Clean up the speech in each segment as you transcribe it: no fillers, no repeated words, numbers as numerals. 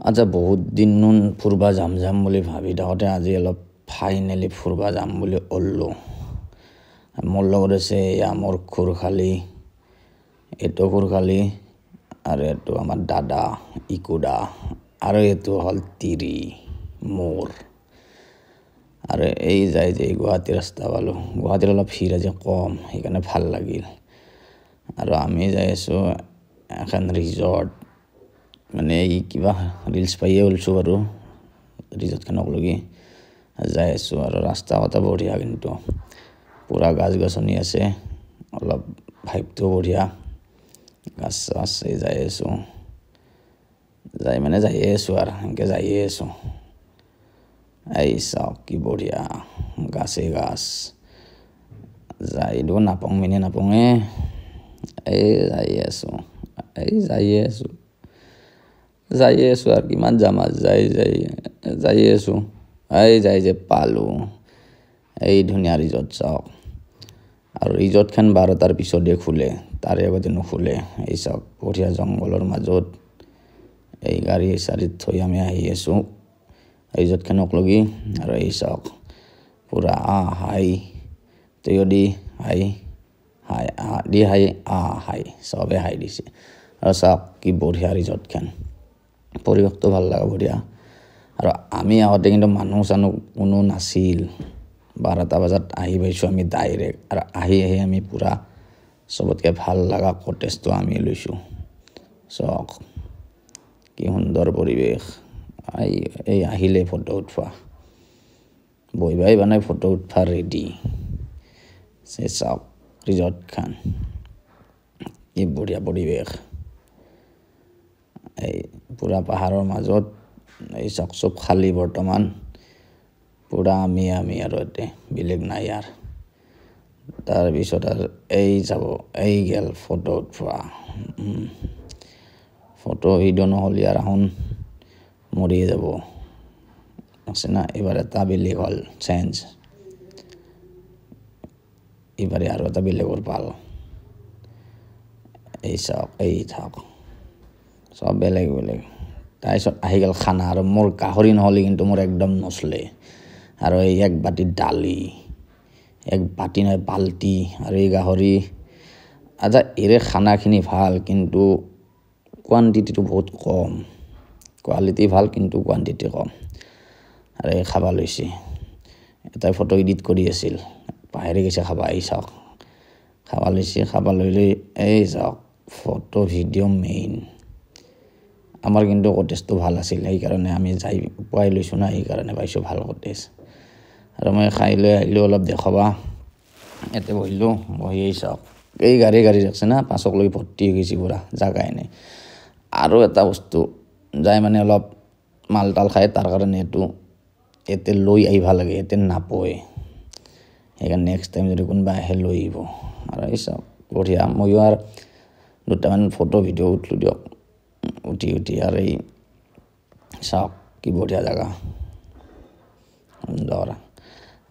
আচ্ছা বহুত দিন নুন ফুৰবা যাম বুলি ভাবি থাকোঁতে আজি অলপ ফাইনেলি ফুৰবা যাম বুলি ওললো। মোৰ লগত আছে এয়া মোৰ খুৰখালি, এইটো খুৰখালি আৰু এইটো আমাৰ দাদা ইকুদা আৰু এইটো হ'ল তিৰি মোৰ। আৰু এই যায় যে গুৱাহাটী ৰাস্তা পালোঁ, গুৱাহাটীৰ অলপ ভিৰ আজি কম সেইকাৰণে ভাল লাগিল। আৰু আমি যাই আছোঁ এখন ৰিজৰ্ট, মানে এই কিবা ৰিলছ পাইয়ে ওলছোঁ বাৰু, ৰিজৰ্টখনক লগি যাই আছোঁ। আৰু ৰাস্তা ঘাটো বঢ়িয়া, কিন্তু পূৰা গাছ গছনি আছে, অলপ ভাইবটো বঢ়িয়া, গাছ চাছ যাই আছোঁ, যাইয়ে আছোঁ আৰু সেনেকৈ যাইয়ে আছোঁ। এই চাওক কি বঢ়িয়া গাছে গাছ, যাই দেখোন নাপাওঁ মিনি নাপাওঁয়ে, এই যাইয়ে আছোঁ আৰু কিমান যাম আৰু যাইয়ে আছোঁ। এই যাই যে পালোঁ, এই ধুনীয়া ৰিজৰ্ট চাওক। আৰু ৰিজৰ্টখন 12টাৰ পিছতহে খোলে, তাৰে আগতে নোখোলে। এই চাওক বঢ়িয়া জংঘলৰ মাজত এই গাড়ী চাড়ীত থৈ আমি আহি আছোঁ ৰিজৰ্টখনক লগি। আৰু এই চাওক পূৰা হাই তৈও দি হাই চবে হাই দিছে। আৰু চাওক কি বঢ়িয়া ৰিজৰ্টখন, পৰিৱেশটো ভাল লগা বঢ়িয়া। আৰু আমি আহোঁতে কিন্তু মানুহ চানুহ কোনো নাছিল, 12টা বজাত আহি পাইছোঁ আমি ডাইৰেক্ট। আৰু আহি আমি পূৰা চবতকৈ ভাল লগা কটেজটো আমি লৈছোঁ। চাওক কি সুন্দৰ পৰিৱেশ, এই আহিলে ফটো উঠোৱা, বহিবাই বনাই ফটো উঠোৱা ৰেডি। চাওক ৰিজৰ্টখন কি বঢ়িয়া পৰিৱেশ, এই পূৰা পাহাৰৰ মাজত। এই চাওক চব খালী বৰ্তমান, পূৰা আমি আৰু ইয়াতে বেলেগ নাই আৰু। তাৰপিছত আৰু এই যাব, এই গেল ফটো উঠোৱা, ফটো ভিডিঅ' নহ'লে আৰু এখন মৰিয়ে যাব আছে না। এইবাৰ এটা বেলেগ হ'ল চেঞ্জ, এইবাৰে আৰু এটা বেলেগৰ পাল। এই চাওক এই থাক চব বেলেগ বেলেগ। তাৰপিছত আহি গ'ল খানা, আৰু মোৰ গাহৰি নহ'লে কিন্তু মোৰ একদম নচলে। আৰু এই এক বাতি দালি, এক বাতি নহয় বাল্টি, আৰু এই গাহৰি। আচ্ছা এৰে খানাখিনি ভাল, কিন্তু কোৱান্টিটিটো বহুত কম, কোৱালিটি ভাল কিন্তু কোৱান্টিটি কম। আৰু এই খাবা লৈছে, এটাই ফটো এডিট কৰি আছিল, পাহৰি গৈছে খাবা। এই চাওক খাবা লৈছে, খাবা লৈ এই চাওক ফটো ভিডিঅ' মেইন। আমাৰ কিন্তু কটেজটো ভাল আছিল, সেইকাৰণে আমি যাই পুৱাই লৈছোঁ না, সেইকাৰণে পাইছোঁ ভাল কটেজ। আৰু মই খাই লৈ আহিলোঁ অলপ দেখাবা, ইয়াতে বহিলোঁ, বহি এই চাওক এই গাড়ী ৰাখছে না, পাছক লৈ ভৰ্তি হৈ গৈছে পূৰা, জাগাই নাই। আৰু এটা বস্তু যাই মানে অলপ মাল তাল খায়, তাৰ কাৰণে এইটো ইয়াতে লৈ আহিব লাগে, ইয়াতে নাপয়। সেইকাৰণে নেক্সট টাইম যদি কোনোবা আহে লৈ আহিব। আৰু এই চাওক বঢ়িয়া, ময়ো আৰু দুটামান ফটো ভিডিঅ' উঠলোঁ দিয়ক, উঠি আৰু এই চাওক কি বঢ়িয়া জেগা, সুন্দৰ।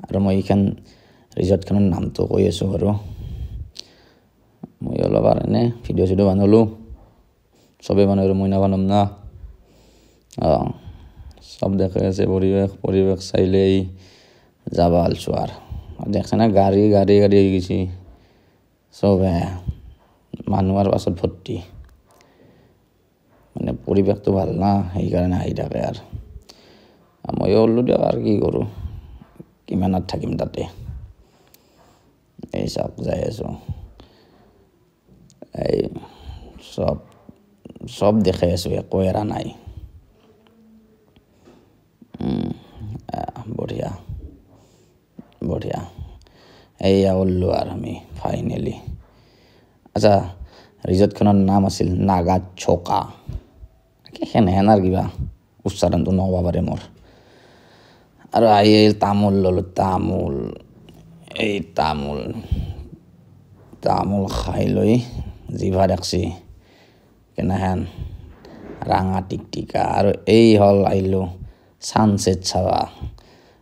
আৰু মই এইখন ৰিজৰ্টখনৰ নামটো কৈ আছোঁ বাৰু, মই অলপ আৰু এনে ভিডিঅ' চিডিঅ' বনালোঁ, চবেই বনাই আৰু মই নবনাম না। চব দেখাই আছে পৰিৱেশ চাইলেই যাবা আলছোঁ আৰু দেখছে না, গাড়ী হৈ গৈছে চবে, মানুহৰ পাছত ভৰ্তি। মানে পৰিৱেশটো ভাল না, সেইকাৰণে আহি থাকে। আৰু ময়ো ওলালোঁ দিয়ক, আৰু কি কৰোঁ, কিমান আৰু থাকিম তাতে। এই চাওক যাই আছোঁ, এই চব দেখাই আছোঁ, একো এৰা নাই। বঢ়িয়া এইয়া ওলালোঁ আৰু আমি ফাইনেলি। আচ্ছা ৰিজৰ্টখনৰ নাম আছিল নাগা চোকা, সেনেহেন আৰু কিবা উচ্চাৰণটো নহ'ব পাৰে মোৰ। আৰু আহি তামোল ল'লোঁ, তামোল খাই লৈ জিভা দেখছি কেনেহেন ৰাঙা টিকটিকা। আৰু এই হ'ল আহিলোঁ ছানছেট চাবা,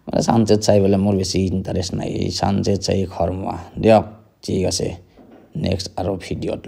মানে ছানছেট চাই পেলাই মোৰ বেছি ইণ্টাৰেষ্ট নাই, এই ছানছেট চাই ঘৰ মোৱা দিয়ক। ঠিক আছে, নেক্সট আৰু ভিডিঅ'ত